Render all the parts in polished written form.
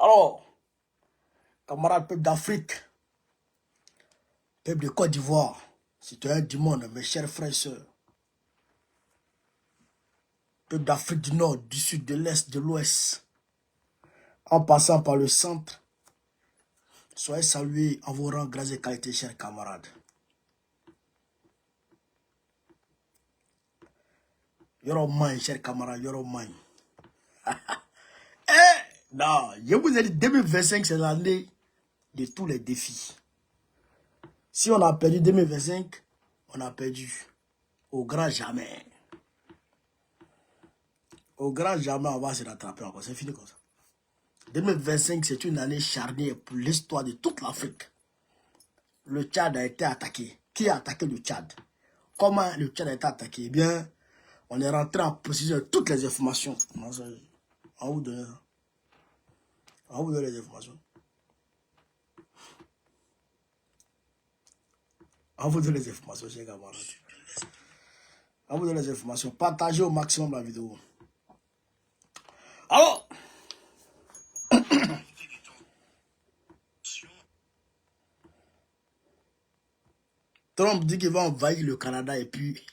Alors, camarades peuple d'Afrique, peuple de Côte d'Ivoire, citoyens du monde, mes chers frères et sœurs, peuple d'Afrique du Nord, du Sud, de l'Est, de l'Ouest, en passant par le centre, soyez salués en vos rangs, grâce et qualités, chers camarades. Yoro main, chers camarades, Yoro main. Non, je vous ai dit, 2025, c'est l'année de tous les défis. Si on a perdu 2025, on a perdu. Au grand jamais. Au grand jamais, on va se rattraper encore. C'est fini comme ça. 2025, c'est une année charnière pour l'histoire de toute l'Afrique. Le Tchad a été attaqué. Qui a attaqué le Tchad? Comment le Tchad a été attaqué? Eh bien, on est rentré en possession de toutes les informations. On vous donne les informations. On vous donne les informations, chers camarades. On vous donne les informations. Partagez au maximum la vidéo. Alors, Trump dit qu'il va envahir le Canada et puis...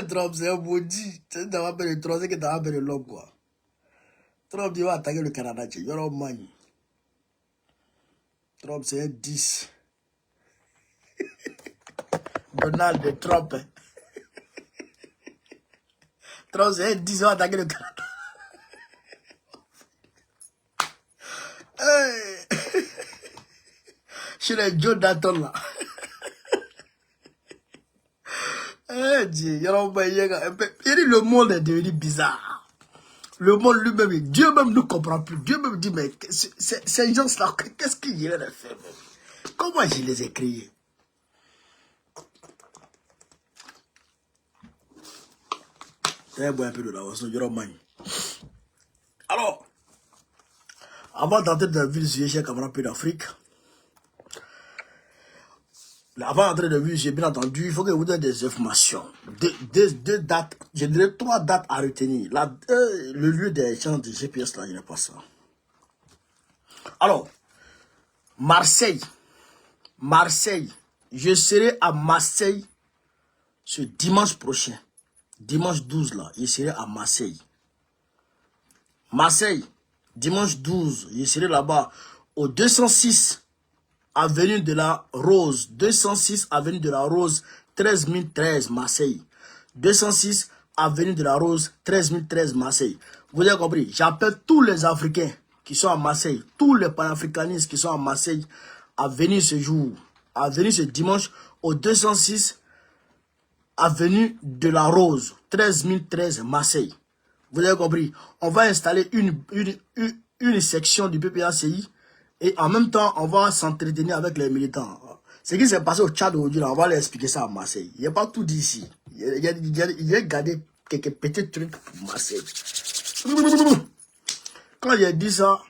Trump, c'est un maudit. C'est d'avoir appelé le Trump, c'est que d'avoir appelé l'homme, quoi. Trump dit qu'il va attaquer le Canada. Il y aura un magne. Trump, c'est un 10. Donald Trump. Trump, c'est un 10, il va attaquer le Canada. Hey. Chez les Joe Dalton, là. Le monde est devenu bizarre. Le monde lui-même, Dieu même ne comprend plus. Dieu même dit, mais ces gens-là, qu'est-ce qu'ils iraient faire? Comment je les ai créés? Un peu de la alors, avant d'entrer dans la ville sur chers camarades peu d'Afrique, avant d'entrer dans la ville, j'ai bien entendu, il faut que vous donniez des informations. Deux dates, je dirais 3 dates à retenir. Le lieu des échanges de GPS, là, je n'ai pas ça. Alors, Marseille, je serai à Marseille ce dimanche prochain. Dimanche 12, là, je serai à Marseille. Marseille, dimanche 12, je serai là-bas au 206 avenue de la Rose. 206 avenue de la Rose, 13 013 Marseille. 206 avenue de la Rose, 13 013 Marseille. Vous avez compris? J'appelle tous les Africains qui sont à Marseille, tous les panafricanistes qui sont à Marseille, à venir ce jour, à venir ce dimanche au 206 avenue de la Rose, 13 013 Marseille. Vous avez compris? On va installer une section du PPACI et en même temps, on va s'entretenir avec les militants. Ce qui s'est passé au Tchad aujourd'hui, on va leur expliquer ça à Marseille. Il n'y a pas tout dit ici. Il a gardé quelques petits trucs pour Marseille. Quand j'ai dit ça,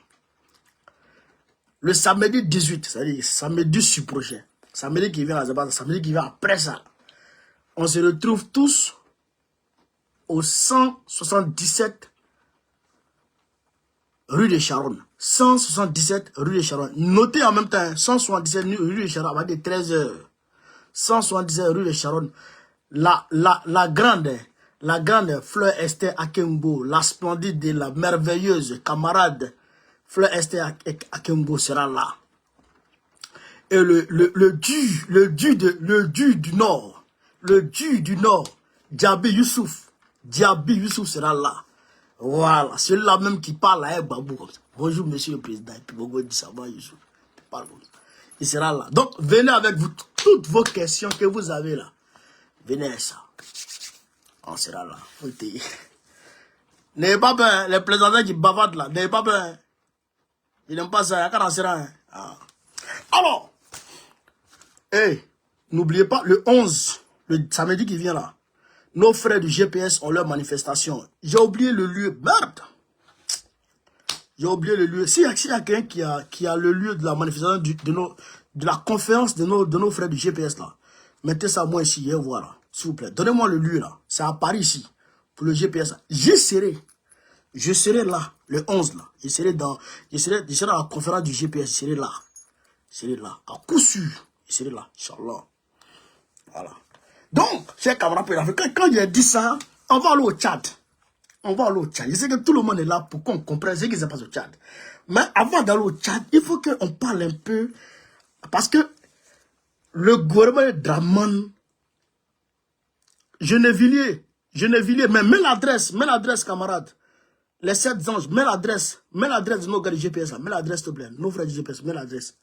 le samedi 18, c'est-à-dire samedi sur prochain, samedi qui vient à Zabata, samedi qui vient après ça, on se retrouve tous au 177 rue de Charonne. 177 rue de Charonne. Notez en même temps, 177 rue de Charonne, à partir de 13 h. 177 rue de Charonne. La grande Fleur Esther Akembo, la splendide et la merveilleuse camarade Fleur Esther Akembo sera là. Et le dieu du Nord, Diaby Youssouf sera là. Voilà, celui-là même qui parle à un babou comme ça. Bonjour monsieur le président, et puis Bogo dit ça va Youssouf. Il sera là. Donc venez avec vous, toutes vos questions que vous avez là. Venez avec ça. On sera là. N'ayez pas peur, les plaisantins qui bavardent là, n'ayez pas peur. Ils n'aiment pas ça, il y a sera. Alors, n'oubliez pas, le 11, le samedi qui vient là, nos frères du GPS ont leur manifestation. J'ai oublié le lieu. Merde! J'ai oublié le lieu. S'il y a quelqu'un qui a le lieu de la manifestation de la conférence de nos frères du GPS là, mettez ça moi ici, voir là. S'il vous plaît. Donnez-moi le lieu là. C'est à Paris ici. Pour le GPS. J'y serai. Je serai là, le 11 là. Je serai à la conférence du GPS, je serai là. Je serai là, à coup sûr. Je serai là, Inch'Allah. Voilà. Donc, chers camarades africains, quand il a dit ça, on va aller au Tchad. On va aller au Tchad. Je sais que tout le monde est là pour qu'on comprenne ce qui se passe au Tchad. Mais avant d'aller au Tchad, il faut qu'on parle un peu. Parce que le gouvernement de Draman, Gennevilliers, mais mets l'adresse, camarade. Les 7 anges, mets l'adresse de nos gars du GPS, là. Mets l'adresse, s'il te plaît. Nos frères du GPS, mets l'adresse.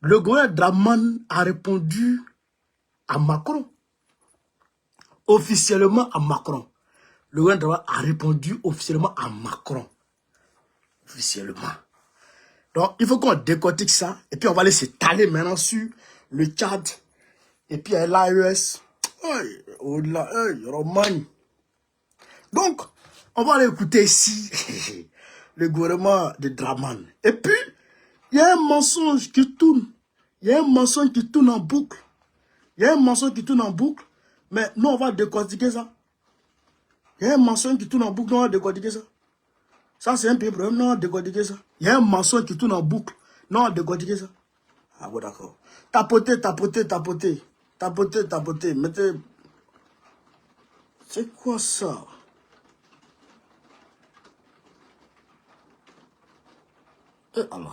Le gouvernement Draman a répondu à Macron. Officiellement à Macron. Le gouvernement Draman a répondu officiellement à Macron. Officiellement. Donc, il faut qu'on décortique ça. Et puis, on va aller s'étaler maintenant sur le Tchad. Et puis, l'AES. Au-delà, Romagne. Donc, on va aller écouter ici le gouvernement de Draman. Et puis, il y a un mensonge qui tourne. Il y a un mensonge qui tourne en boucle. Mais nous, on va décortiquer ça. Il y a un mensonge qui tourne en boucle, nous, on va décortiquer ça. Ça, c'est un peu problème, nous, on va décortiquer ça. Il y a un mensonge qui tourne en boucle. Non, on va décortiquer ça. Ah bon, d'accord. Tapotez. Mettez... C'est quoi ça? Allah.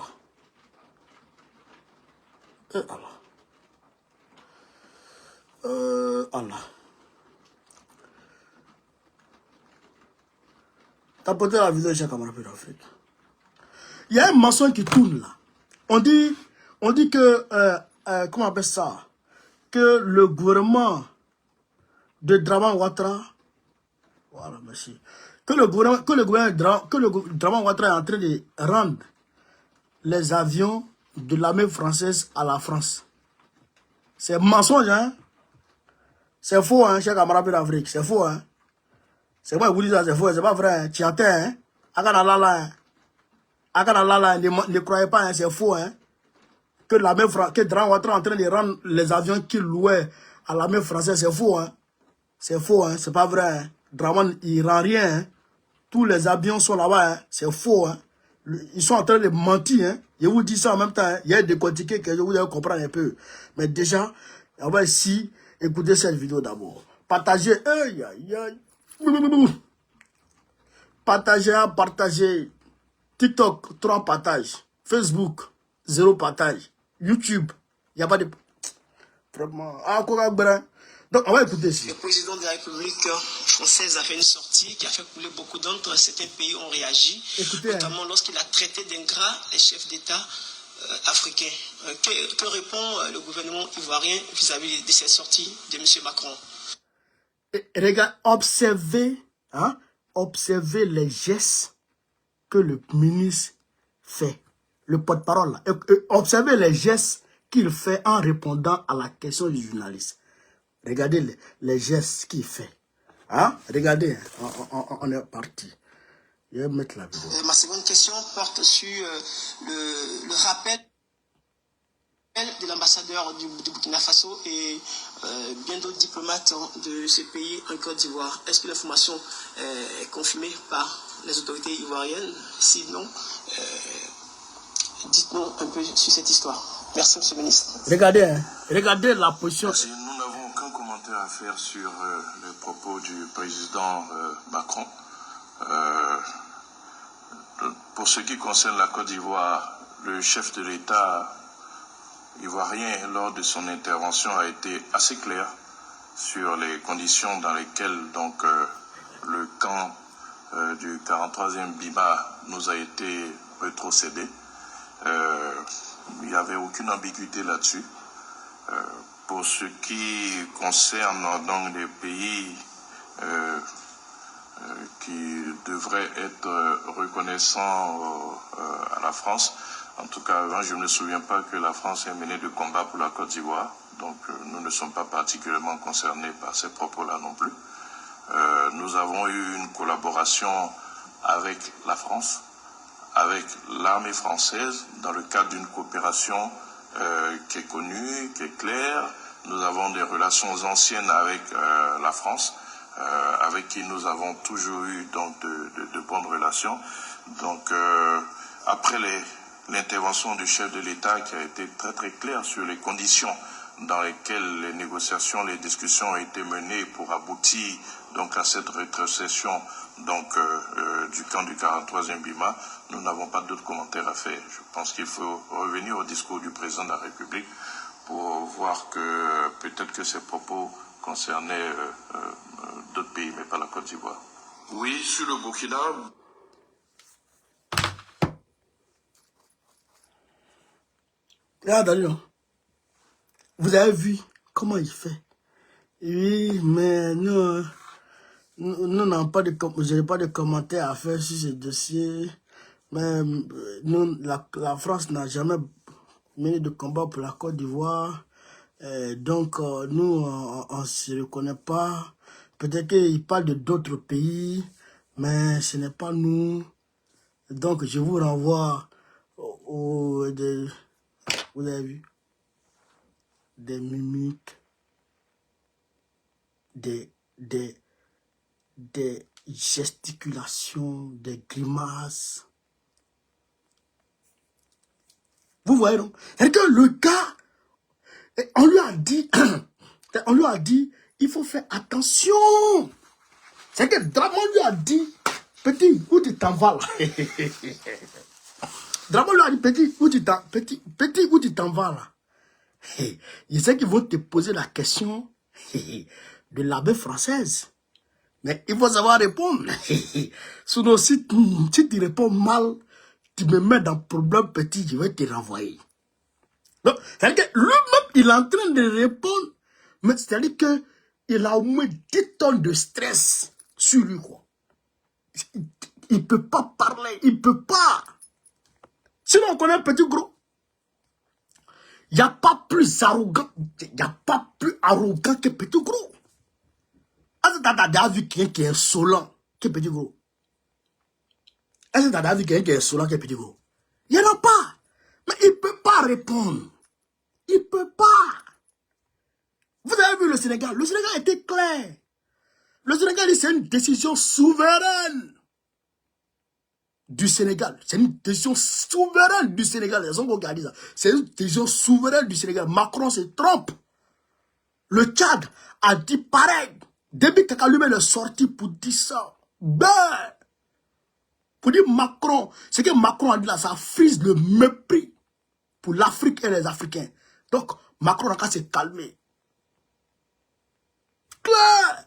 Allah. Tapotez la vidéo, chers camarades d'Afrique. Il y a un mensonge qui tourne là. On dit que, comment on appelle ça? Que le gouvernement de Draman Ouattara, voilà, merci. Que le gouvernement Draman Ouattara est en train de rendre les avions de l'armée française à la France. C'est mensonge, hein? C'est faux, hein, chers camarades d'Afrique. C'est faux, hein? C'est moi qui vous dis ça, c'est faux, c'est pas vrai, hein? Tu entends, hein? Ne croyez pas, hein, c'est faux, hein? Que Draman Ouattara est en train de rendre les avions qu'il louait à l'armée française, c'est faux, hein? C'est faux, hein? C'est pas vrai, hein? Draman, il rend rien, hein? Tous les avions sont là-bas, hein? C'est faux, hein? Ils sont en train de mentir, hein? Je vous dis ça en même temps, hein? Il y a des décortiqués que je vous allez comprendre un peu. Mais déjà, on va ici écouter cette vidéo d'abord. Partagez, partagez. TikTok, 3 partages. Facebook, 0 partage. YouTube, il n'y a pas de... Vraiment. Donc, on va écouter ici. Le président de la République française a fait une sortie qui a fait couler beaucoup d'encre. Certains pays ont réagi, Écoutez, notamment lorsqu'il a traité d'ingrats les chefs d'État africains. Que répond le gouvernement ivoirien vis-à-vis de cette sortie de M. Macron? Regarde, observez les gestes que le ministre fait. Le porte-parole, observez les gestes qu'il fait en répondant à la question du journaliste. Regardez les gestes qu'il fait. Hein? Regardez, on est parti. Je vais mettre la vidéo. Ma seconde question porte sur le rappel de l'ambassadeur du Burkina Faso et bien d'autres diplomates de ce pays en Côte d'Ivoire. Est-ce que l'information est confirmée par les autorités ivoiriennes? Sinon, dites-nous un peu sur cette histoire. Merci, monsieur le ministre. Regardez la position. Merci. Nous n'avons aucun commentaire à faire sur les propos du président Macron. Pour ce qui concerne la Côte d'Ivoire, le chef de l'État ivoirien, lors de son intervention, a été assez clair sur les conditions dans lesquelles donc, le camp du 43e BIMA nous a été rétrocédé. Il n'y avait aucune ambiguïté là-dessus. Pour ce qui concerne donc les pays qui devraient être reconnaissants à la France, en tout cas, je ne me souviens pas que la France ait mené de combat pour la Côte d'Ivoire, donc nous ne sommes pas particulièrement concernés par ces propos-là non plus. Nous avons eu une collaboration avec la France, avec l'armée française, dans le cadre d'une coopération qui est connue, qui est claire. Nous avons des relations anciennes avec la France. avec qui nous avons toujours eu donc de bonnes relations. Donc après l'intervention du chef de l'État qui a été très très clair sur les conditions dans lesquelles les négociations, les discussions ont été menées pour aboutir donc à cette rétrocession donc du camp du 43e BIMA, nous n'avons pas d'autres commentaires à faire. Je pense qu'il faut revenir au discours du président de la République pour voir que peut-être que ces propos concernaient d'autres pays, mais pas la Côte d'Ivoire. Oui, sur le Burkina. Regarde, Daniel, vous avez vu comment il fait. Oui, mais nous n'avons pas je n'ai pas de commentaires à faire sur ce dossier. Mais nous, la France n'a jamais mené de combat pour la Côte d'Ivoire. Donc, nous, on ne se reconnaît pas. Peut-être qu'il parle de d'autres pays, mais ce n'est pas nous. Donc, je vous renvoie vous avez vu, des mimiques, des gesticulations, des grimaces. Vous voyez, non? C'est que le gars, on lui a dit, il faut faire attention. C'est que Dramon lui a dit, petit, où tu t'en vas là? Dramon lui a dit, petit, où tu t'en vas là? Je sais qu'ils vont te poser la question de l'armée française. Mais il faut savoir répondre. Sinon, si tu réponds mal, tu me mets dans le problème petit, je vais te renvoyer. Donc, c'est-à-dire que lui-même, il est en train de répondre, mais c'est-à-dire qu'il a au moins 10 tonnes de stress sur lui, quoi. Il ne peut pas parler, il ne peut pas. Sinon, on connaît un petit gros. Il n'y a pas plus arrogant, que petit gros. Est-ce que tu as déjà vu quelqu'un qui est insolent que petit gros? Est-ce que tu as déjà vu quelqu'un qui est insolent que petit gros? Il n'y en a pas. Mais il ne peut pas répondre. Il ne peut pas. Vous avez vu le Sénégal? Le Sénégal était clair. Le Sénégal, c'est une décision souveraine du Sénégal. C'est une décision souveraine du Sénégal. C'est une décision souveraine du Sénégal. Macron se trompe. Le Tchad a dit pareil. Depuis que Kakalume est sorti pour dire ça. Ben, pour dire Macron, ce que Macron a dit là, ça frise le mépris pour l'Afrique et les Africains. Donc, Macron n'a qu'à se calmer. Claire.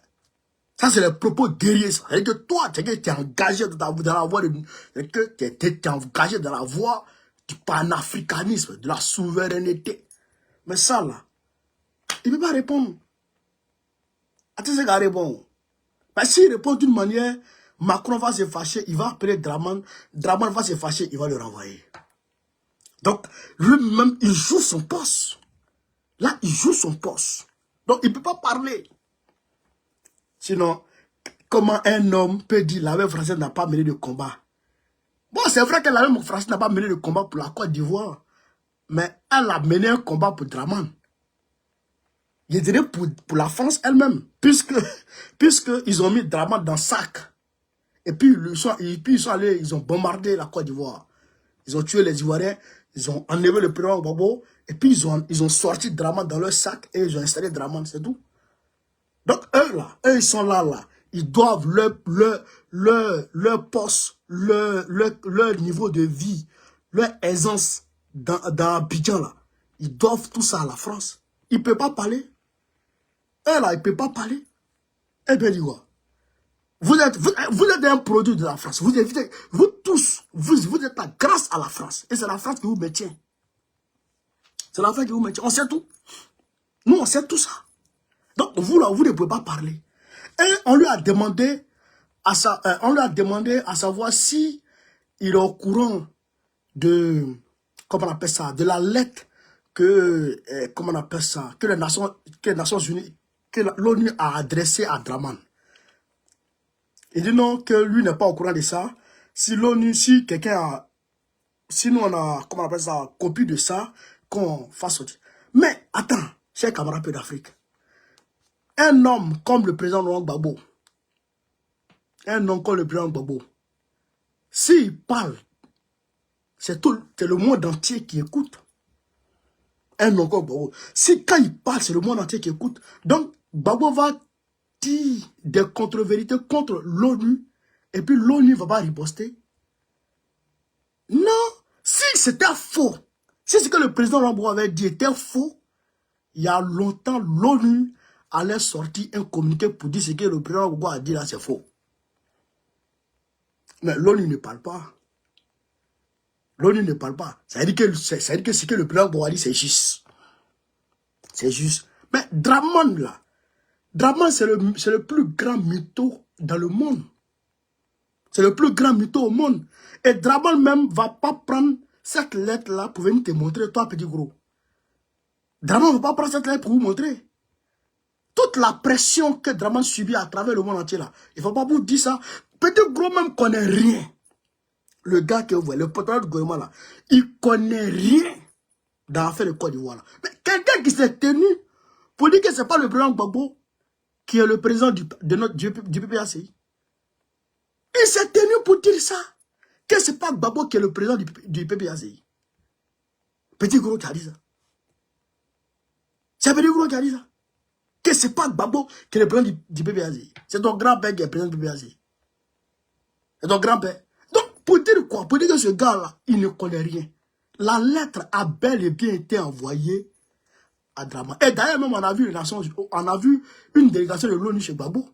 Ça, c'est les propos guerriers. C'est-à-dire que toi, tu es engagé dans la voie engagé dans la voie du panafricanisme, de la souveraineté. Mais ça, là, il ne peut pas répondre. Attends, c'est qu'il répond. Mais s'il répond d'une manière, Macron va se fâcher, il va appeler Draman. Draman va se fâcher, il va le renvoyer. Donc, lui-même, il joue son poste. Là, il joue son poste. Donc, il ne peut pas parler. Sinon, comment un homme peut dire l'armée française n'a pas mené de combat? Bon, c'est vrai que l'armée française n'a pas mené de combat pour la Côte d'Ivoire. Mais elle a mené un combat pour Draman. Je dirais pour la France elle-même. Puisque ils ont mis Draman dans le sac. Et puis, ils sont allés, ils ont bombardé la Côte d'Ivoire. Ils ont tué les Ivoiriens. Ils ont enlevé le président Gbagbo. Et puis, ils ont sorti Draman dans leur sac. Et ils ont installé Draman, c'est tout. Donc, eux, ils sont là. Ils doivent leur poste, leur niveau de vie, leur aisance dans Abidjan, là. Ils doivent tout ça à la France. Ils ne peuvent pas parler. Eux, là, ils ne peuvent pas parler. Eh bien, dis quoi? Vous êtes un produit de la France. Vous tous, vous êtes là grâce à la France. Et c'est la France qui vous maintient. C'est la France qui vous maintient. On sait tout. Nous, on sait tout ça. Donc, vous, là, vous ne pouvez pas parler. Et on lui a demandé à savoir si il est au courant de, comment on appelle ça, de la lettre que, comment on appelle ça, que les Nations Unies, que l'ONU a adressée à Draman. Il dit non, que lui n'est pas au courant de ça. Si l'ONU, si nous on a, comment on appelle ça, copie de ça, qu'on fasse sortir. Mais, attends, chers camarades d'Afrique. Un homme comme le président Laurent Gbagbo, un nom comme le président Gbagbo, s'il parle, c'est le monde entier qui écoute. Un nom comme Gbagbo. Si quand il parle, c'est le monde entier qui écoute. Donc, Gbagbo va dire des contre-vérités contre l'ONU, et puis l'ONU ne va pas riposter. Non, si c'était faux, si ce que le président Gbagbo avait dit était faux, il y a longtemps, l'ONU allait sortir un communiqué pour dire ce que le président Gbagbo a dit là, c'est faux. Mais l'ONU ne parle pas. L'ONU ne parle pas. Ça veut dire que ce que le président Gbagbo a dit, c'est juste. C'est juste. Mais Dramane là, Dramane c'est le plus grand mytho dans le monde. C'est le plus grand mytho au monde. Et Dramane même ne va pas prendre cette lettre-là pour venir te montrer, toi petit gros. Dramane ne va pas prendre cette lettre pour vous montrer. Toute la pression que Dramane subit à travers le monde entier là, il ne faut pas vous dire ça. Petit gros même connaît rien. Le gars que vous voyez, le porte-parole du gouvernement là, il connaît rien dans l'affaire de Côte d'Ivoire là. Mais quelqu'un qui s'est tenu pour dire que ce n'est pas le président Gbagbo qui est le président du PPACI. Il s'est tenu pour dire ça. Que ce n'est pas Gbagbo qui est le président du PPACI. Petit gros qui a dit ça. C'est Petit gros qui a dit ça. Que ce n'est pas Gbagbo qui est le président du PPACI. C'est ton grand-père qui est le président du PPACI. C'est ton grand-père. Donc, pour dire quoi? Pour dire que ce gars-là, il ne connaît rien. La lettre a bel et bien été envoyée à Dramane. Et d'ailleurs, même on a vu une délégation de l'ONU chez Gbagbo.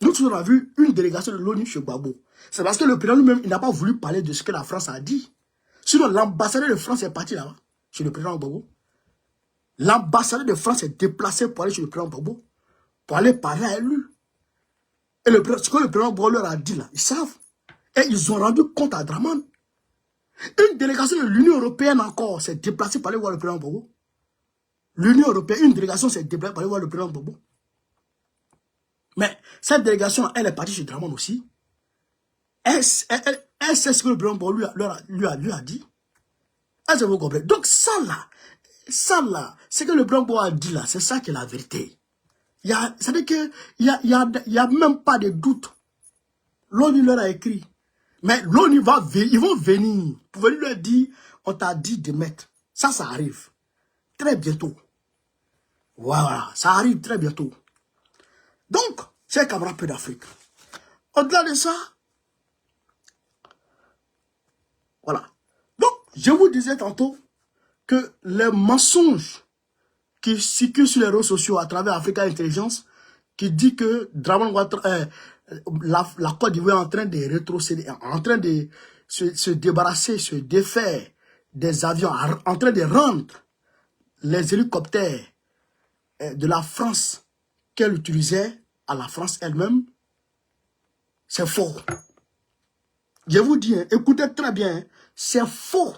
Nous tous, on a vu une délégation de l'ONU chez Gbagbo. C'est parce que le président lui-même, il n'a pas voulu parler de ce que la France a dit. Sinon, l'ambassadeur de France est parti là-bas, chez le président Gbagbo. L'ambassadeur de France est déplacé pour aller chez le président Gbagbo, pour aller parler à lui. Et ce que le président Gbagbo leur a dit là, ils savent. Et ils ont rendu compte à Dramane. Une délégation de l'Union européenne encore s'est déplacée pour aller voir le président Gbagbo. L'Union européenne, une délégation s'est déplacée pour aller voir le président Gbagbo. Mais cette délégation, elle est partie chez Dramane aussi. Elle sait ce que le président Gbagbo lui a dit. Est-ce que vous comprenez? Donc ça là, ce que le président Gbagbo a dit là, c'est ça qui est la vérité. C'est-à-dire qu'il n'y a même pas de doute. L'ONU leur a écrit. Mais l'ONU ils vont venir pour venir leur dire, on t'a dit de mettre. Ça arrive. Très bientôt. Voilà, ça arrive très bientôt. Donc, c'est camarades peu d'Afrique. Au-delà de ça, voilà. Donc, je vous disais tantôt que les mensonges qui circulent sur les réseaux sociaux à travers Africa Intelligence, qui dit que Dramane Ouattara, la Côte d'Ivoire est en train de rétrocéder, en train de se débarrasser, se défaire des avions, en train de rendre les hélicoptères de la France qu'elle utilisait à la France elle-même, c'est faux. Je vous dis, écoutez très bien, c'est faux.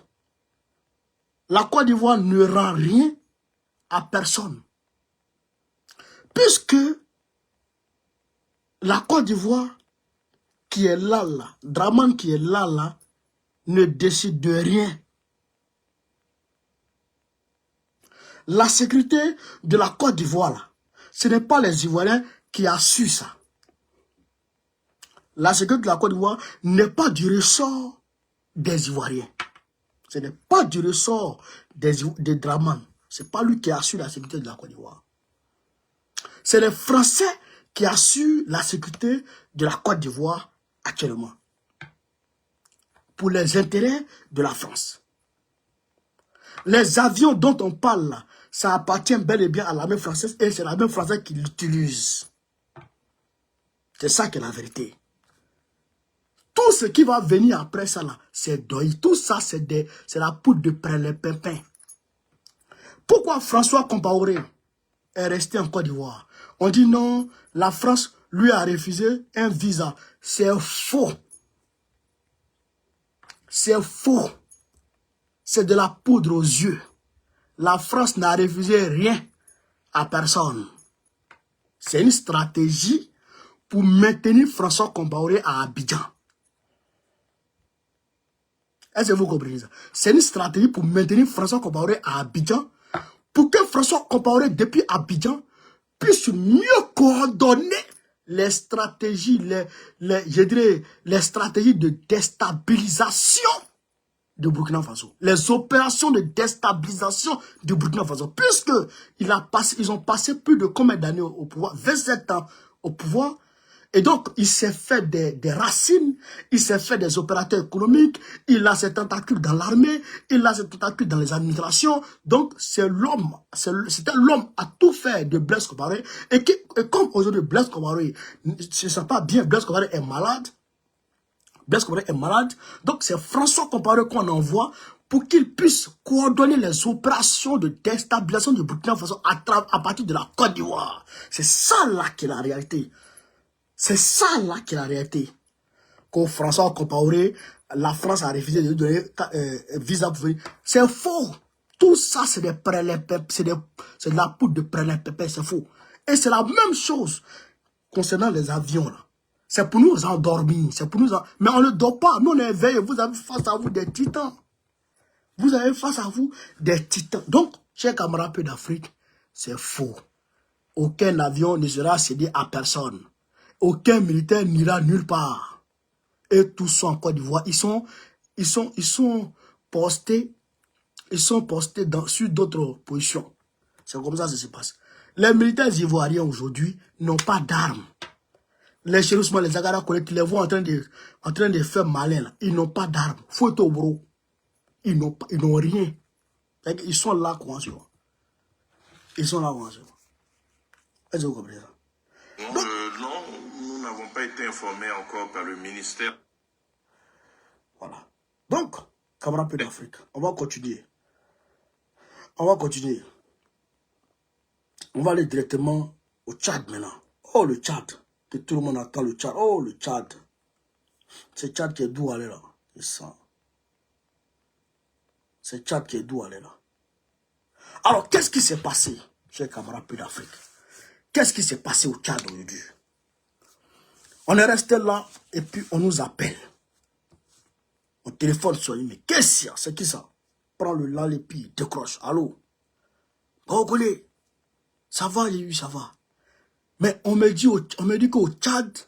La Côte d'Ivoire ne rend rien à personne. Puisque la Côte d'Ivoire qui est là, Dramane qui est là, ne décide de rien. La sécurité de la Côte d'Ivoire, ce n'est pas les Ivoiriens qui assurent ça. La sécurité de la Côte d'Ivoire n'est pas du ressort des Ivoiriens. Ce n'est pas du ressort de Dramane. Ce n'est pas lui qui assure la sécurité de la Côte d'Ivoire. C'est les Français qui assurent la sécurité de la Côte d'Ivoire actuellement. Pour les intérêts de la France. Les avions dont on parle là, ça appartient bel et bien à l'armée française et c'est l'armée française qui l'utilise. C'est ça qui est la vérité. Tout ce qui va venir après ça là, c'est deuil. Tout ça, c'est la poudre de près-les-pépins. Pourquoi François Compaoré est resté en Côte d'Ivoire? On dit non, la France lui a refusé un visa. C'est faux. C'est faux. C'est de la poudre aux yeux. La France n'a refusé rien à personne. C'est une stratégie pour maintenir François Compaoré à Abidjan. Est-ce que vous comprenez ça? C'est une stratégie pour maintenir François Compaoré à Abidjan, pour que François Compaoré, depuis Abidjan, puisse mieux coordonner les stratégies, je dirais, les stratégies de déstabilisation de Burkina Faso. Les opérations de déstabilisation de Burkina Faso. Puisque ils ont passé plus de combien d'années au pouvoir? 27 ans au pouvoir. Et donc, il s'est fait des racines, il s'est fait des opérateurs économiques, il a ses tentacules dans l'armée, il a ses tentacules dans les administrations. Donc, c'est l'homme, c'était l'homme à tout faire de Blaise Compaoré. Et comme aujourd'hui, Blaise Compaoré, je ne sais pas bien, Blaise Compaoré est malade. Blaise Compaoré est malade. Donc, c'est François Compaoré qu'on envoie pour qu'il puisse coordonner les opérations de déstabilisation du Burkina Faso à partir de la Côte d'Ivoire. C'est ça là qui est la réalité. C'est ça là qui est la réalité. Quand François Compaoré, la France a refusé de lui donner visa pour venir. C'est faux. Tout ça, c'est de la poudre de prélève-pépé, c'est faux. Et c'est la même chose concernant les avions là. C'est pour nous endormir, c'est pour nous mais on ne dort pas, nous on est éveillés, vous avez face à vous des titans. Vous avez face à vous des titans. Donc, chers camarades peu d'Afrique, c'est faux. Aucun avion ne sera cédé à personne. Aucun militaire n'ira nulle part. Et tous sont en Côte d'Ivoire. Ils sont postés sur d'autres positions. C'est comme ça que ça se passe. Les militaires ivoiriens aujourd'hui n'ont pas d'armes. Les chérissements, les Agara collectifs, les voient en train de faire malin. Là. Ils n'ont pas d'armes. Photo, bro. Ils n'ont rien. Ils sont là, quoi, tu vois. Ils sont là, quoi, tu vois. Est-ce que vous comprenez ça? Non, nous n'avons pas été informés encore par le ministère. Voilà. Donc, camarades peu d'Afrique, on va continuer. On va continuer. On va aller directement au Tchad maintenant. Oh, le Tchad. Que tout le monde attend le Tchad. Oh, le Tchad. C'est Tchad qui est doux aller là. C'est ça. C'est Tchad qui est doux aller là. Alors, qu'est-ce qui s'est passé, chers camarades peu d'Afrique? Qu'est-ce qui s'est passé au Tchad aujourd'hui? On est resté là et puis on nous appelle. On téléphone sur lui, mais qu'est-ce qu'il y a? C'est qui ça? Prends le là, et puis décroche. Allô? Congolais, ça va, oui, ça va. Mais on me dit qu'au Tchad,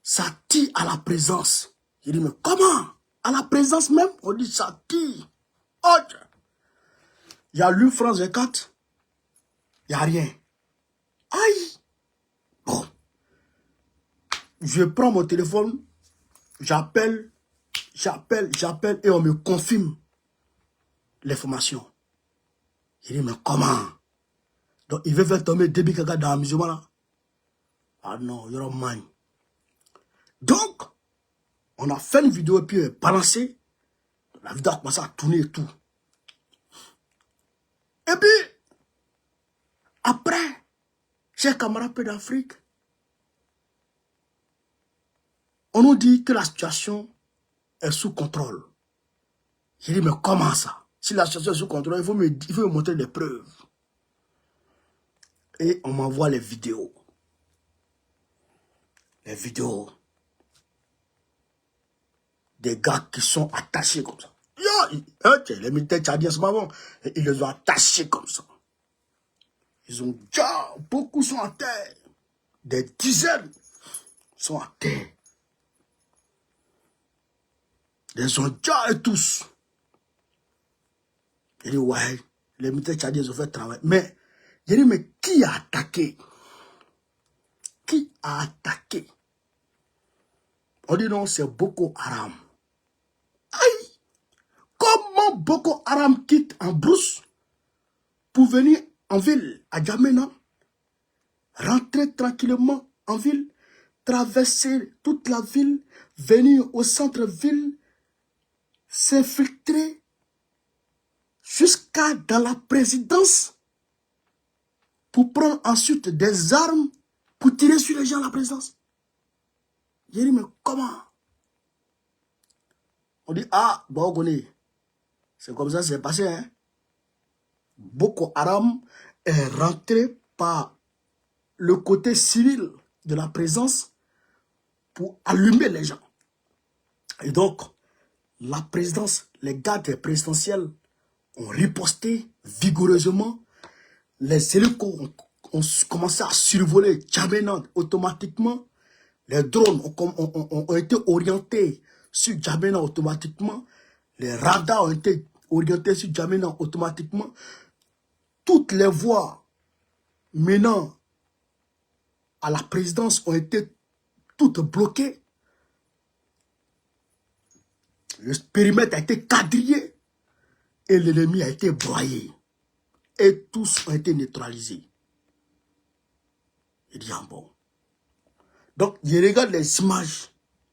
ça tire à la présence. Je dis, mais comment? À la présence même? On dit, ça tire. Oh, il y a lu France 24. Il n'y a rien. Aïe! Bon. Je prends mon téléphone, j'appelle, et on me confirme l'information. Je dis, mais comment? Donc, il veut faire tomber Déby Kaka dans la musulman là. Ah non, you're mine. Donc, on a fait une vidéo et puis balancé. La vidéo a commencé à tourner et tout. Et puis, après, chers camarades peu d'Afrique, on nous dit que la situation est sous contrôle. J'ai dit, mais comment ça? Si la situation est sous contrôle, il faut me montrer des preuves. Et on m'envoie les vidéos. Les vidéos des gars qui sont attachés comme ça. Les militaires tchadiens, c'est pas bon. Ils les ont attachés comme ça. Ils ont déjà, beaucoup sont à terre. Des dizaines sont à terre. Ils ont déjà et tous. Il dit, ouais, les militaires tchadiens ont fait travail. Mais, il dit, mais qui a attaqué? Qui a attaqué? On dit non, c'est Boko Haram. Aïe! Comment Boko Haram quitte en brousse pour venir en ville, à Djamena, rentrer tranquillement en ville, traverser toute la ville, venir au centre-ville, s'infiltrer jusqu'à dans la présidence pour prendre ensuite des armes pour tirer sur les gens à la présidence. J'ai dit, mais comment? On dit, ah, bon, c'est comme ça que c'est passé, hein. Boko Haram est rentré par le côté civil de la présence pour allumer les gens. Et donc, la présidence, les gardes présidentiels ont riposté vigoureusement. Les hélicos ont commencé à survoler Djamena. Automatiquement, les drones ont été orientés sur Djamena automatiquement. Les radars ont été orientés sur Djamena automatiquement. Toutes les voies menant à la présidence ont été toutes bloquées. Le périmètre a été quadrillé et l'ennemi a été broyé. Et tous ont été neutralisés. Il dit en bon. Donc, je regarde les images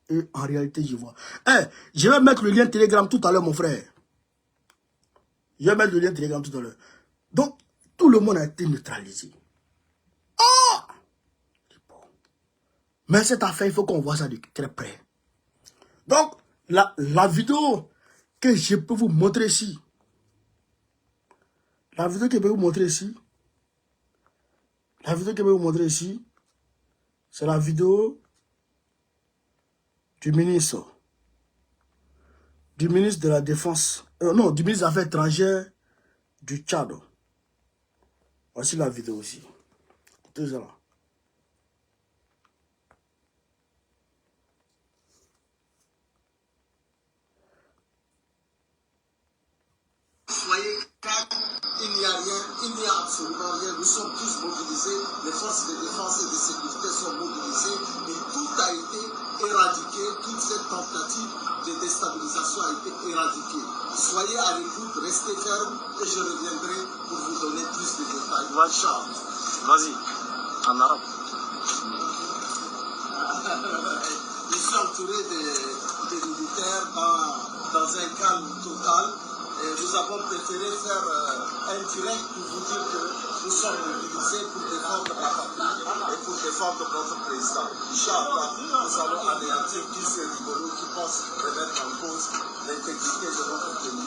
et en réalité, je vois. Je vais mettre le lien Telegram tout à l'heure, mon frère. Je vais mettre le lien Telegram tout à l'heure. Donc, tout le monde a été neutralisé. Ah! Mais cette affaire, il faut qu'on voit ça de très près. Donc, la vidéo que je peux vous montrer ici, c'est la vidéo du ministre de la Défense, non, du ministre des Affaires étrangères du Tchad. Voici la vidéo aussi. Écoutez ça là. Soyez calme, il n'y a rien, il n'y a absolument rien. Nous sommes tous mobilisés, les forces de défense et de sécurité sont mobilisées et tout a été éradiqué, toute cette tentative de déstabilisation a été éradiquée. Soyez à l'écoute, restez ferme et je reviendrai pour vous donner plus de détails. Vas-y, en arabe. Je suis entouré de militaires dans un calme total. Et nous avons préféré faire un direct pour vous dire que nous sommes mobilisés pour défendre la patrie et pour défendre notre président. Inch'Allah, nous allons anéantir tous ces rigolos qui pensent remettre en cause l'intégrité de notre pays.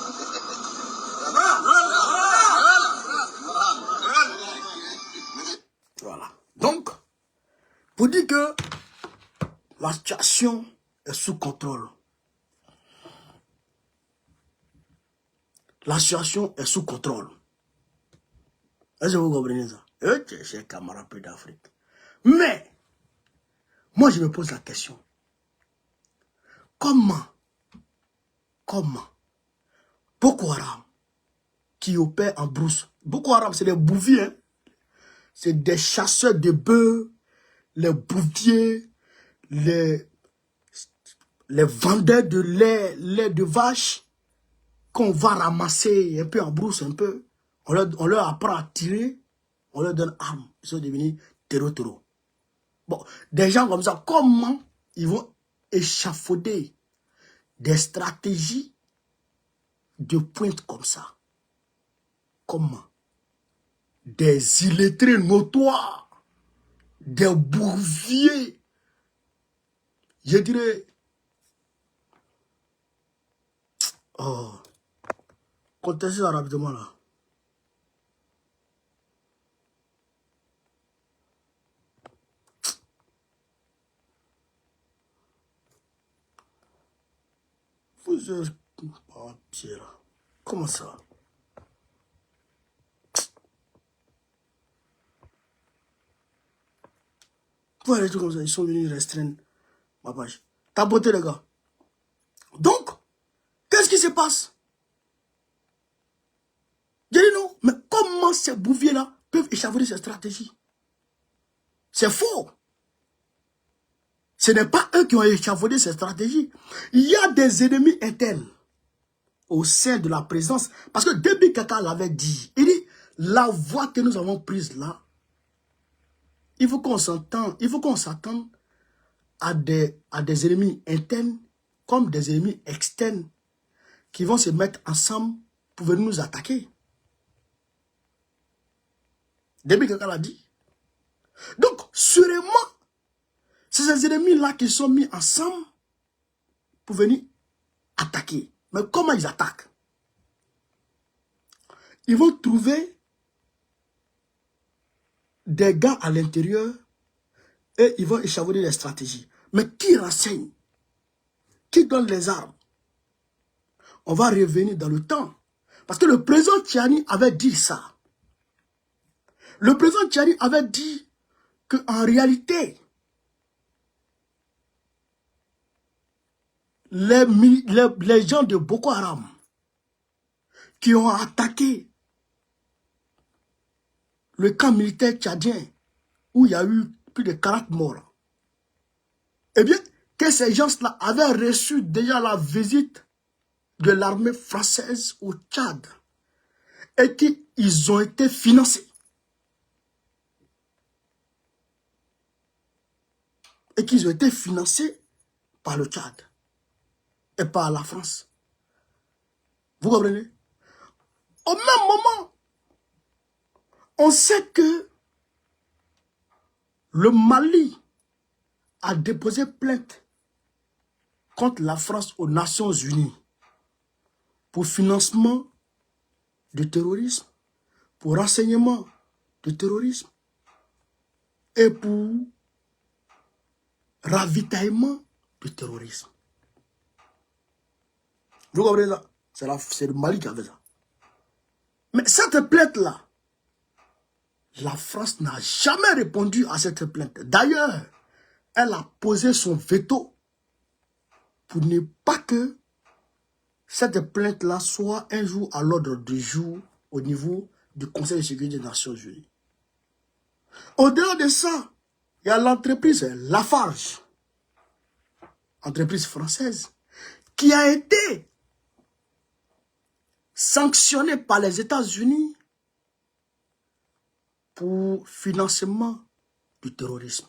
Voilà. Donc, pour dire que la situation est sous contrôle. La situation est sous contrôle. Est-ce que vous comprenez ça? Chers camarades d'Afrique. Mais, moi je me pose la question. Comment Boko Haram, qui opère en brousse, Boko Haram c'est des bouviers, hein? C'est des chasseurs de bœufs, les bouviers, les vendeurs de lait de vache, qu'on va ramasser un peu en brousse, un peu. On leur apprend à tirer, on leur donne armes. Ils sont devenus terreau. Bon, des gens comme ça, comment ils vont échafauder des stratégies de pointe comme ça? Comment? Des illettrés notoires, des bourviers, je dirais, oh, contestez ça rapidement là. Vous êtes pas pied là. Comment ça? Voilà les trucs comme ça, ils sont venus restreindre ma page. T'as beauté les gars. Donc, qu'est-ce qui se passe? J'ai dit non, mais comment ces bouviers-là peuvent échafauder ces stratégies? C'est faux. Ce n'est pas eux qui ont échafaudé ces stratégies. Il y a des ennemis internes au sein de la présidence. Parce que Déby Kaka l'avait dit. Il dit, la voie que nous avons prise là, il faut qu'on s'attende à des ennemis internes comme des ennemis externes qui vont se mettre ensemble pour venir nous attaquer. Déby Kaka l'a dit. Donc, sûrement, c'est ces ennemis-là qui sont mis ensemble pour venir attaquer. Mais comment ils attaquent? Ils vont trouver des gars à l'intérieur et ils vont échafauder les stratégies. Mais qui renseigne? Qui donne les armes? On va revenir dans le temps. Parce que le président Tiani avait dit ça. Le président Tchani avait dit qu'en réalité, les gens de Boko Haram qui ont attaqué le camp militaire tchadien où il y a eu plus de 40 morts, eh bien, que ces gens-là avaient reçu déjà la visite de l'armée française au Tchad et qu'ils ont été financés. Et qu'ils ont été financés par le Tchad et par la France. Vous comprenez? Au même moment, on sait que le Mali a déposé plainte contre la France aux Nations Unies pour financement de terrorisme, pour renseignement de terrorisme et pour ravitaillement de terrorisme. Vous comprenez ça? C'est le Mali qui avait ça. Mais cette plainte-là, la France n'a jamais répondu à cette plainte. D'ailleurs, elle a posé son veto pour ne pas que cette plainte-là soit un jour à l'ordre du jour au niveau du Conseil de sécurité des Nations Unies. Au-delà de ça, il y a l'entreprise Lafarge, entreprise française, qui a été sanctionnée par les États-Unis pour financement du terrorisme.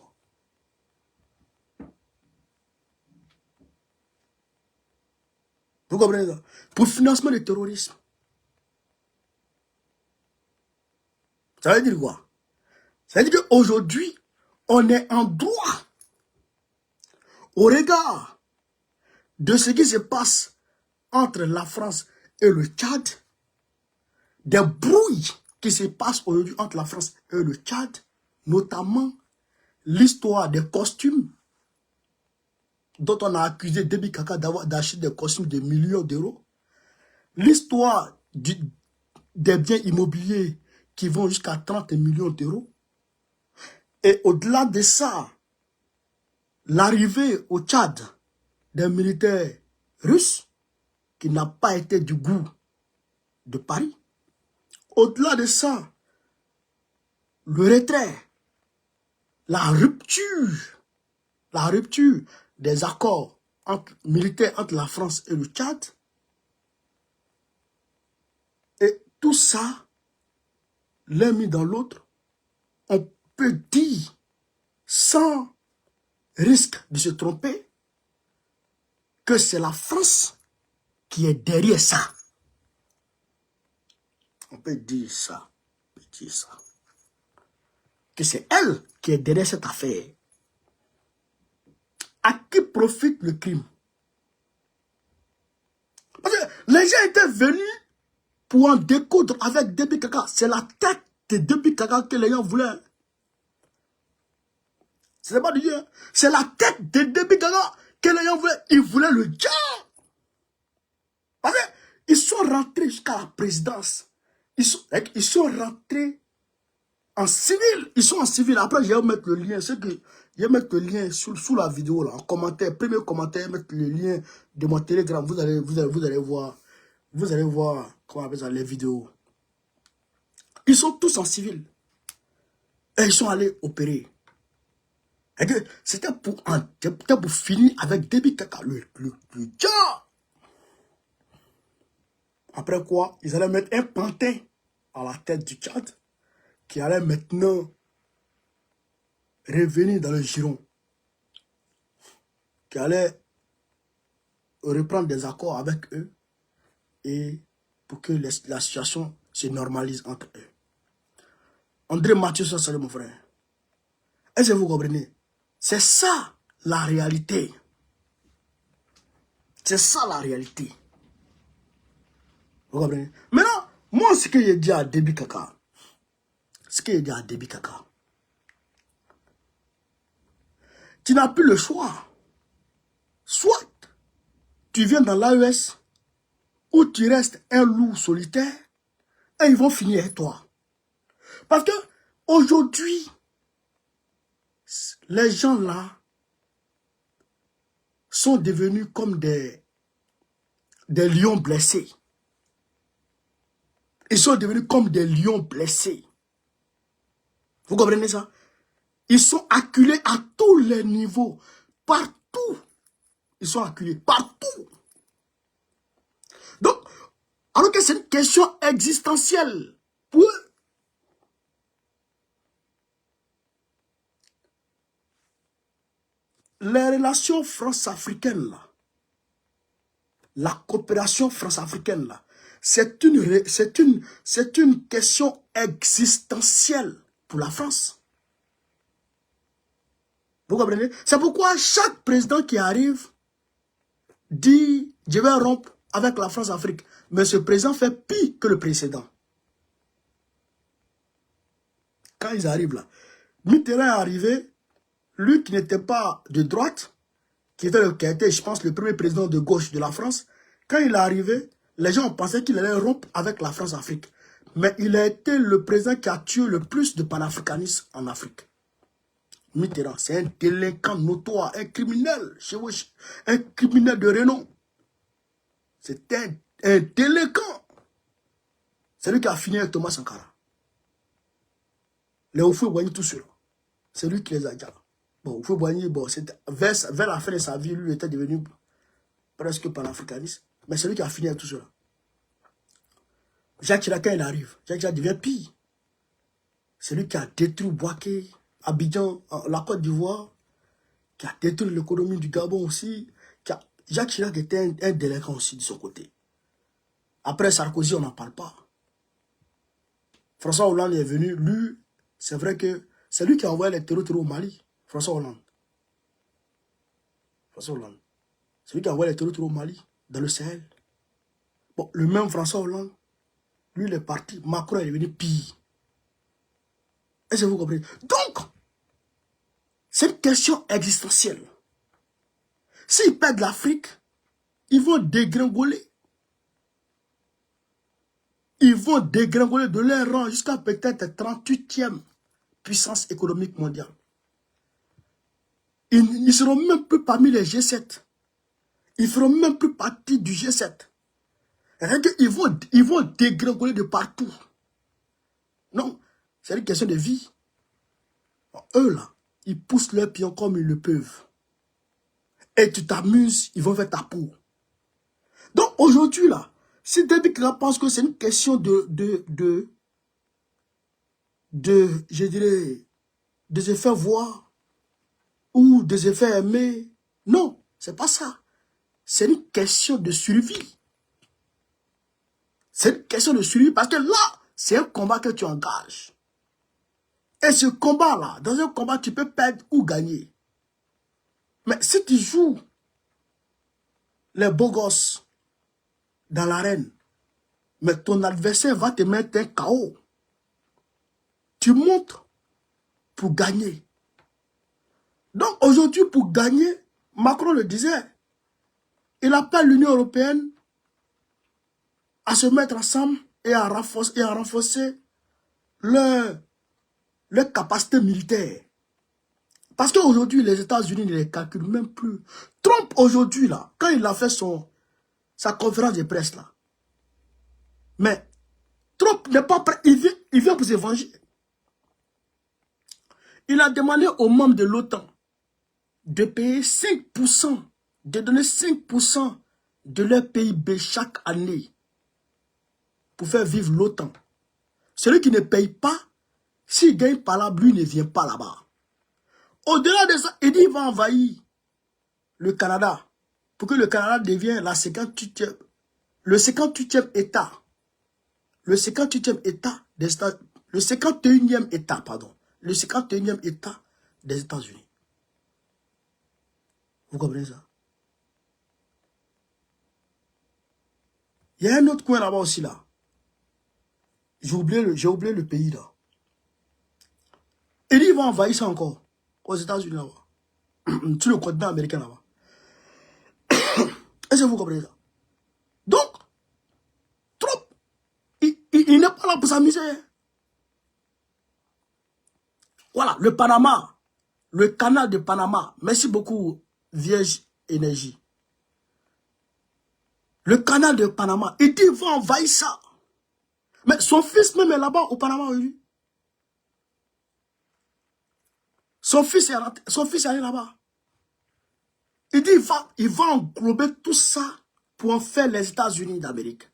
Vous comprenez ça? Pour financement du terrorisme. Ça veut dire quoi? Ça veut dire qu'aujourd'hui, on est en droit, au regard de ce qui se passe entre la France et le Tchad, des brouilles qui se passent aujourd'hui entre la France et le Tchad, notamment l'histoire des costumes dont on a accusé Déby Kaka d'acheter des costumes de millions d'euros, l'histoire des biens immobiliers qui vont jusqu'à 30 millions d'euros, et au-delà de ça, l'arrivée au Tchad des militaires russes qui n'a pas été du goût de Paris. Au-delà de ça, le retrait, la rupture des accords militaires entre la France et le Tchad. Et tout ça, l'un mis dans l'autre, on peut dire, sans risque de se tromper, que c'est la France qui est derrière ça. On peut dire ça, que c'est elle qui est derrière cette affaire. À qui profite le crime? Parce que les gens étaient venus pour en découdre avec Déby Kaka. C'est la tête de Déby Kaka que les gens voulaient. C'est pas du Dieu. C'est la tête de Déby Kaka que les gens voulaient. Ils voulaient le diable. Parce qu'ils sont rentrés jusqu'à la présidence. Ils sont rentrés en civil. Ils sont en civil. Après, je vais mettre le lien. Je vais mettre le lien sous la vidéo, là, en commentaire. Premier commentaire, mettre le lien de mon Telegram. Vous allez voir. Vous allez voir comment on appelle ça, les vidéos. Ils sont tous en civil. Et ils sont allés opérer. C'était pour finir avec Déby Kaka, le diable. Après quoi, ils allaient mettre un pantin à la tête du Tchad qui allait maintenant revenir dans le giron, qui allait reprendre des accords avec eux et pour que la situation se normalise entre eux. André Mathieu, ça c'est mon frère. Est-ce que vous comprenez? C'est ça la réalité. C'est ça la réalité. Vous comprenez? Maintenant, moi ce que j'ai dit à Déby Kaka, tu n'as plus le choix. Soit tu viens dans l'AES ou tu restes un loup solitaire et ils vont finir avec toi. Parce que Aujourd'hui, les gens là sont devenus comme des lions blessés. Ils sont devenus comme des lions blessés. Vous comprenez ça? Ils sont acculés à tous les niveaux. Partout. Ils sont acculés. Partout. Donc, alors que c'est une question existentielle. Pour eux. Les relations france-africaines, là, la coopération france-africaine, là, c'est une question existentielle pour la France. Vous comprenez? C'est pourquoi chaque président qui arrive dit « Je vais rompre avec la France-Afrique ». Mais ce président fait pire que le précédent. Quand ils arrivent là, Mitterrand est arrivé, lui qui n'était pas de droite, qui était, je pense, le premier président de gauche de la France, quand il est arrivé, les gens pensaient qu'il allait rompre avec la France-Afrique. Mais il a été le président qui a tué le plus de panafricanistes en Afrique. Mitterrand, c'est un délinquant notoire, un criminel, un criminel de renom. C'est un délinquant. C'est lui qui a fini avec Thomas Sankara. Les Houphouët-Boigny tout seul. C'est lui qui les a dit. Bon, Houphouët-Boigny, bon, vers la fin de sa vie, lui était devenu presque panafricaniste. Mais c'est lui qui a fini avec tout cela. Jacques Chirac, quand il arrive, Jacques Chirac devient pire. C'est lui qui a détruit Bouaké, Abidjan, la Côte d'Ivoire, qui a détruit l'économie du Gabon aussi. Jacques Chirac était un délinquant aussi de son côté. Après Sarkozy, on n'en parle pas. François Hollande est venu, lui, c'est vrai que c'est lui qui a envoyé les terreaux au Mali. François Hollande. François Hollande. C'est lui qui a envoyé les terreaux au Mali, dans le Sahel. Bon, le même François Hollande, lui, il est parti. Macron est devenu pire. Est-ce que vous comprenez? Donc, c'est une question existentielle. S'ils perdent l'Afrique, ils vont dégringoler. Ils vont dégringoler de leur rang jusqu'à peut-être 38e puissance économique mondiale. Ils ne seront même plus parmi les G7. Ils ne feront même plus partie du G7. Ils vont dégringoler de partout. Non, c'est une question de vie. Eux là, ils poussent leurs pions comme ils le peuvent. Et tu t'amuses, ils vont faire ta peau. Donc aujourd'hui là, si Déby Kera pense que c'est une question je dirais, de se faire voir ou de se faire aimer, non, c'est pas ça. C'est une question de survie. C'est une question de survie parce que là, c'est un combat que tu engages. Et ce combat-là, dans un combat, tu peux perdre ou gagner. Mais si tu joues les beaux gosses dans l'arène, mais ton adversaire va te mettre un KO. Tu montes pour gagner. Donc aujourd'hui, pour gagner, Macron le disait, il appelle l'Union européenne à se mettre ensemble et à renforcer leur capacité militaire. Parce qu'aujourd'hui, les États-Unis ne les calculent même plus. Trump, aujourd'hui, là, quand il a fait sa conférence de presse, là, mais Trump n'est pas prêt, il vient pour se venger. Il a demandé aux membres de l'OTAN de payer 5%, de donner 5% de leur PIB chaque année pour faire vivre l'OTAN. Celui qui ne paye pas, s'il gagne par là, lui ne vient pas là-bas. Au-delà de ça, il dit qu'il va envahir le Canada pour que le Canada devienne le 58e État. Le 58e État des États, le 51e État, pardon. Le 51e État des États-Unis. Vous comprenez ça? Il y a un autre coin là-bas aussi là. J'ai oublié le pays là. Il dit qu'il va envahir ça encore. Aux États-Unis là-bas. Sur le continent américain là-bas. Est-ce que vous comprenez ça? Donc, Trump, il n'est pas là pour s'amuser. Voilà, le Panama. Le canal de Panama. Merci beaucoup, Vierge Énergie. Le canal de Panama. Il dit, il va envahir ça. Mais son fils même est là-bas au Panama aujourd'hui. Son fils est allé là-bas. Il dit, il va englober tout ça pour en faire les États-Unis d'Amérique.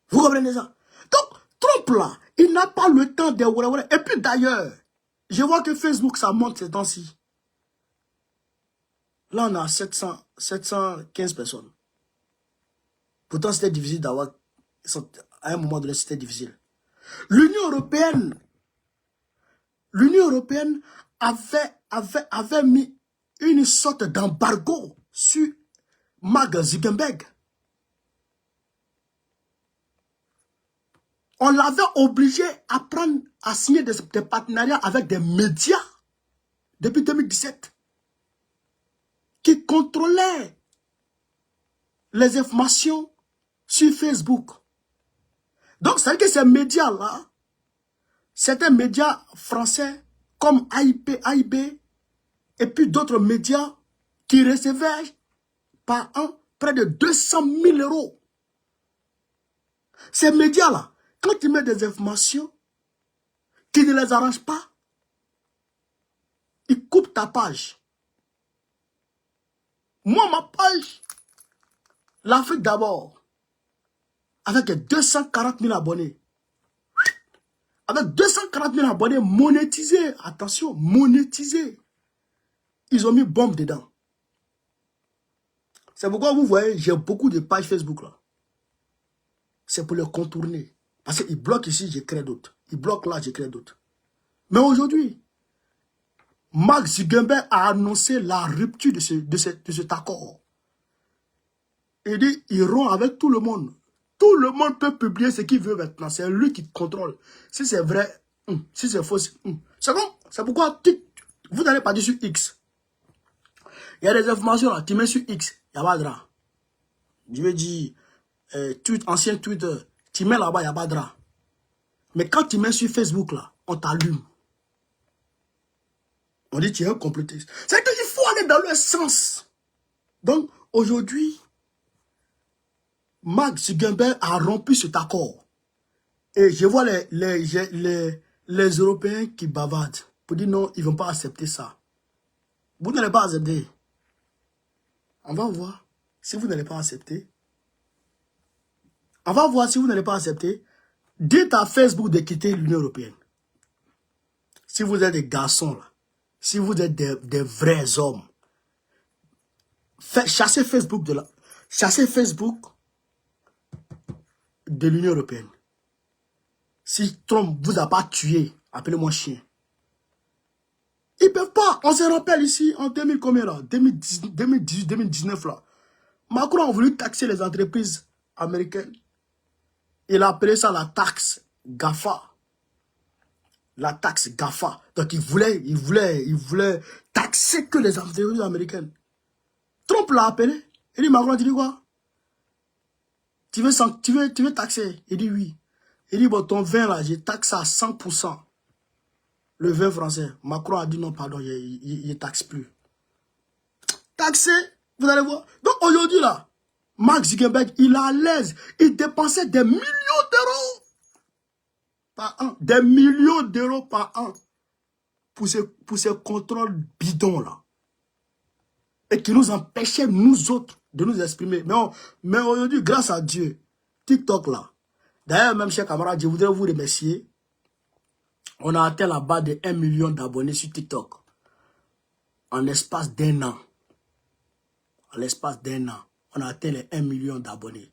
Vous comprenez ça? Donc, Trump là, il n'a pas le temps de... Et puis d'ailleurs, je vois que Facebook, ça monte ces temps-ci. Là, on a 715 personnes. Pourtant, c'était difficile d'avoir... À un moment donné, c'était difficile. L'Union européenne avait mis une sorte d'embargo sur Mark Zuckerberg. On l'avait obligé à signer des partenariats avec des médias depuis 2017 qui contrôlaient les informations sur Facebook. Donc, c'est-à-dire que ces médias-là, certains médias français comme AIB et puis d'autres médias qui recevaient par an près de 200 000 euros. Ces médias-là, quand ils mettent des informations qui ne les arrangent pas, ils coupent ta page. Moi, ma page, l'Afrique d'abord, avec 240 000 abonnés. Avec 240 000 abonnés monétisés, attention, monétisés. Ils ont mis bombe dedans. C'est pourquoi vous voyez, j'ai beaucoup de pages Facebook là. C'est pour les contourner. Parce qu'ils bloquent ici, je crée d'autres. Ils bloquent là, je crée d'autres. Mais aujourd'hui, Mark Zuckerberg a annoncé la rupture de cet accord. Il dit, il rompt avec tout le monde. Tout le monde peut publier ce qu'il veut maintenant. C'est lui qui contrôle. Si c'est vrai, si c'est faux, c'est bon. C'est pourquoi vous n'allez pas dire sur X. Il y a des informations là, tu mets sur X, il n'y a pas de drap. Je veux dire, ancien Twitter, tu mets là-bas, il n'y a pas de drap. Mais quand tu mets sur Facebook là, on t'allume. On dit tu es un complotiste. C'est qu'il faut aller dans le sens. Donc aujourd'hui, Mark Zuckerberg a rompu cet accord. Et je vois les Européens qui bavardent pour dire non, ils ne vont pas accepter ça. Vous n'allez pas accepter. On va voir si vous n'allez pas accepter. On va voir si vous n'allez pas accepter. Dites à Facebook de quitter l'Union européenne. Si vous êtes des garçons, là, si vous êtes des vrais hommes, chassez Facebook de là. Chassez Facebook de l'Union européenne. Si Trump vous a pas tué, appelez-moi chien. Ils ne peuvent pas. On se rappelle ici en 2000 combien là, 2018, 2019 là. Macron a voulu taxer les entreprises américaines. Il a appelé ça la taxe GAFA. La taxe GAFA. Donc il voulait taxer que les entreprises américaines. Trump l'a appelé. Il dit Macron, tu dis quoi? Tu veux taxer? Il dit oui. Il dit bon, ton vin là, j'ai taxé à 100%. Le vin français. Macron a dit non, pardon, il ne taxe plus. Taxé, vous allez voir. Donc aujourd'hui là, Mark Zuckerberg, il est à l'aise. Il dépensait des millions d'euros par an. Des millions d'euros par an pour ces contrôles bidons là. Et qui nous empêchaient, nous autres, de nous exprimer. Mais aujourd'hui, grâce à Dieu, TikTok là. D'ailleurs, même chers camarades, je voudrais vous remercier. On a atteint la barre de 1 million d'abonnés sur TikTok. En l'espace d'un an. En l'espace d'un an. On a atteint les 1 million d'abonnés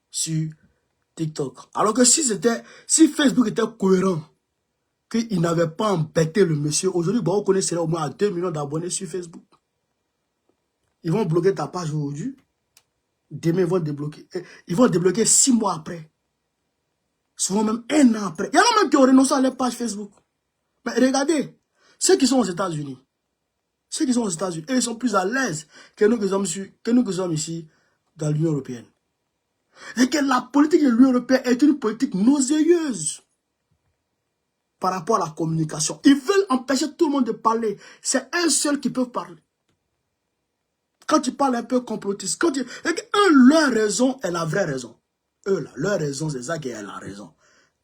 sur TikTok. Alors que si Facebook était cohérent, qu'il n'avait pas embêté le monsieur, aujourd'hui, bon, on connaîtrait au moins à 2 millions d'abonnés sur Facebook. Ils vont bloquer ta page aujourd'hui. Demain, ils vont débloquer. Ils vont débloquer 6 mois après. Souvent même 1 an après. Il y en a même qui ont renoncé à leur page Facebook. Mais regardez, ceux qui sont aux États-Unis, et ils sont plus à l'aise que nous qui sommes ici dans l'Union européenne. Et que la politique de l'Union européenne est une politique nauséeuse. par rapport à la communication. Ils veulent empêcher tout le monde de parler. C'est un seul qui peut parler. Quand tu parles un peu complotiste, leur raison est la vraie raison. Eux, là, leur raison, c'est ça qui est la raison.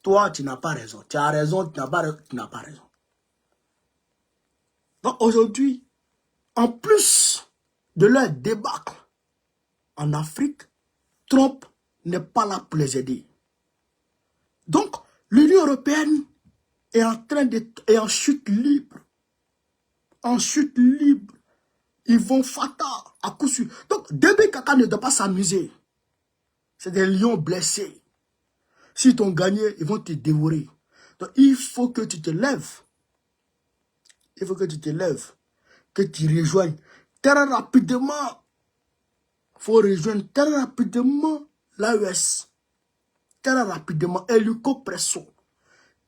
Toi, tu n'as pas raison. Tu as raison, tu n'as pas raison. Donc aujourd'hui, en plus de leur débâcle en Afrique, Trump n'est pas là pour les aider. Donc, l'Union européenne est en chute libre. En chute libre. Ils vont fatal à coup sûr. Donc, Déby Kaka ne doit pas s'amuser. C'est des lions blessés. S'ils t'ont gagné, ils vont te dévorer. Donc, il faut que tu te lèves. Il faut que tu te lèves. Que tu rejoignes très rapidement. Il faut rejoindre très rapidement l'AES. Très rapidement. Hélico presso.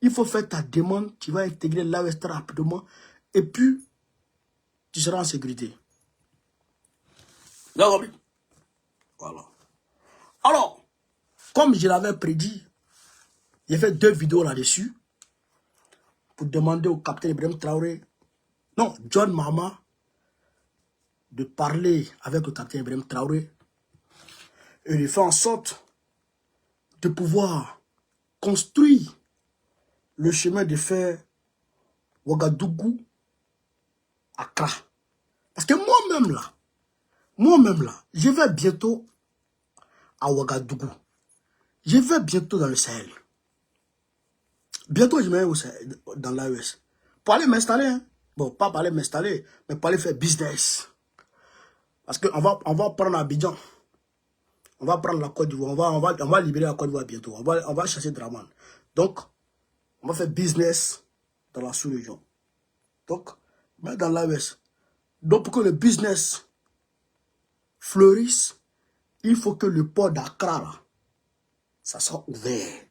Il faut faire ta demande. Tu vas intégrer l'AES très rapidement. Et puis, tu seras en sécurité. Voilà. Alors, comme je l'avais prédit, j'ai fait 2 vidéos là-dessus pour demander au capitaine Ibrahim Traoré, non, John Mahama, de parler avec le capitaine Ibrahim Traoré et de faire en sorte de pouvoir construire le chemin de fer Ouagadougou-Accra. Parce que moi-même là, je vais bientôt à Ouagadougou. Je vais bientôt dans le Sahel. Bientôt, je vais dans l'AES. Pour aller m'installer. Hein? Bon, pas pour aller m'installer, mais pour aller faire business. Parce qu'on va prendre Abidjan. On va prendre la Côte d'Ivoire. On va libérer la Côte d'Ivoire bientôt. On va chasser Draman. Donc, on va faire business dans la sous-région. Donc, mais dans l'AES. Donc, pour que le business fleurisse, il faut que le port d'Accra, ça soit ouvert.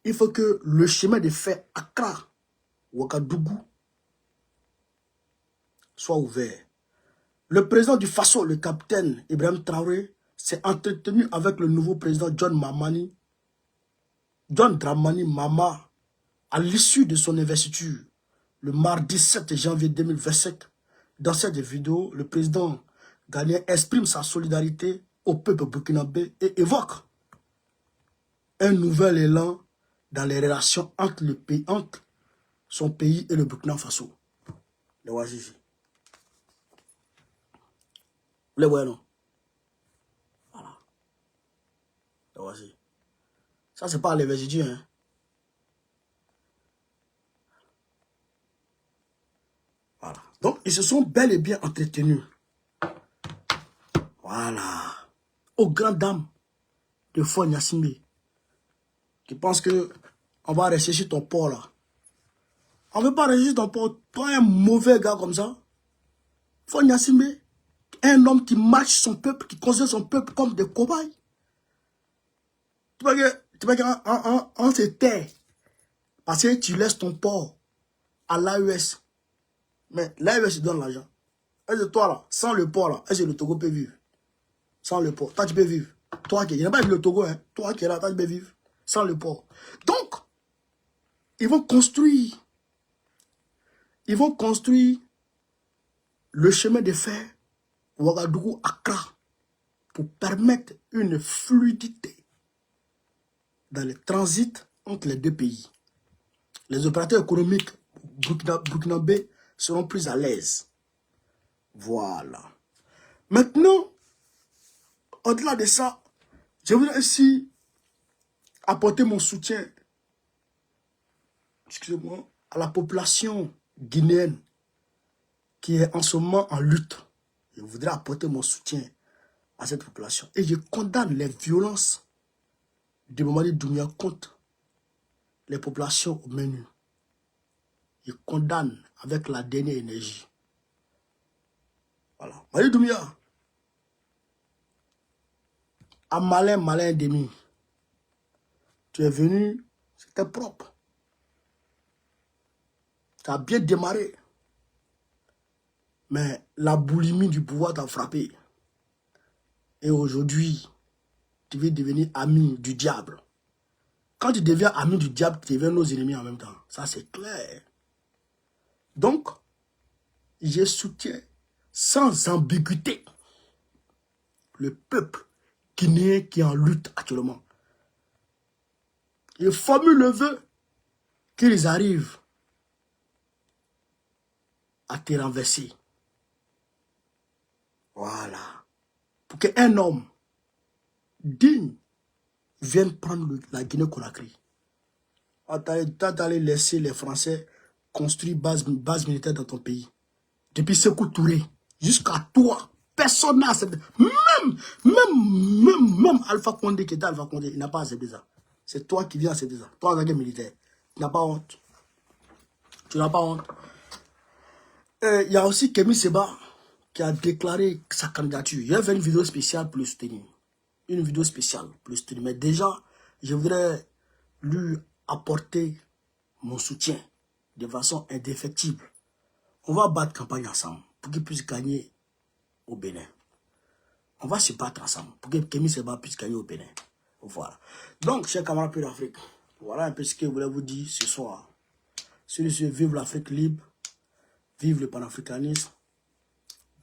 Il faut que le chemin de fer Accra, Ouagadougou, soit ouvert. Le président du Faso, le capitaine Ibrahim Traoré, s'est entretenu avec le nouveau président John Dramani Mahama à l'issue de son investiture le mardi 7 janvier 2027. Dans cette vidéo, le président ghanéen exprime sa solidarité au peuple burkinabé et évoque un nouvel élan dans les relations entre son pays et le Burkina Faso. Le voici. Vous les voyez, non? Voilà. Le voici. Ça, c'est pas les résidus, hein. Voilà. Donc, ils se sont bel et bien entretenus. Voilà. Aux grandes dames de Faure Gnassingbé, qui pensent que on va rester sur ton port là. On ne veut pas rester sur ton port. Toi, un mauvais gars comme ça. Faure Gnassingbé, un homme qui marche son peuple, qui considère son peuple comme des cobayes. Tu vois qu'on se tait parce que tu laisses ton port à l'AES. Mais l'AES donne l'argent. Est-ce que toi là, sans le port là, est-ce que le Togo peut vivre? Sans le port, toi tu peux vivre. Toi qui n'as pas vu le Togo, hein, toi qui es là, toi tu peux vivre. Sans le port. Donc, ils vont construire le chemin de fer Ouagadougou-Accra pour permettre une fluidité dans le transit entre les deux pays. Les opérateurs économiques burkinabés seront plus à l'aise. Voilà. Maintenant, au-delà de ça, je voudrais aussi apporter mon soutien, excusez-moi, à la population guinéenne qui est en ce moment en lutte. Je voudrais apporter mon soutien à cette population. Et je condamne les violences de Mamadi Doumbouya contre les populations au menu. Je condamne avec la dernière énergie. Voilà. Mamadi Doumbouya, à malin demi, tu es venu, c'était propre. Tu as bien démarré. Mais la boulimie du pouvoir t'a frappé. Et aujourd'hui, tu veux devenir ami du diable. Quand tu deviens ami du diable, tu deviens nos ennemis en même temps. Ça, c'est clair. Donc, je soutiens sans ambiguïté le peuple guinéen qui est en lutte actuellement. Je formule le vœu qu'ils arrivent à te renverser. Voilà. Pour qu'un homme digne vienne prendre la Guinée-Conakry. T'allais laisser les Français construire base militaire dans ton pays. Depuis Sékou Touré jusqu'à toi, personne n'a accepté. Même Alpha Condé qui était Alpha Condé, il n'a pas accepté ça. C'est toi qui viens accepter ça. Toi, en tant que militaire, tu n'as pas honte. Tu n'as pas honte. Il y a aussi Kémy Séba qui a déclaré sa candidature. Il a fait une vidéo spéciale pour le soutenir. Une vidéo spéciale pour le soutenir. Mais déjà, je voudrais lui apporter mon soutien de façon indéfectible. On va battre campagne ensemble pour qu'il puisse gagner au Bénin. On va se battre ensemble pour que Kémy Séba puisse gagner au Bénin. Voilà. Donc, chers camarades Pure d'Afrique, voilà un peu ce que je voulais vous dire ce soir. Sur ce, vive l'Afrique libre, vive le panafricanisme,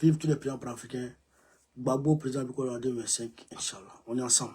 vive tous les présidents panafricains. Gbagbo, président du Congo en 2025, Inch'Allah. On est ensemble.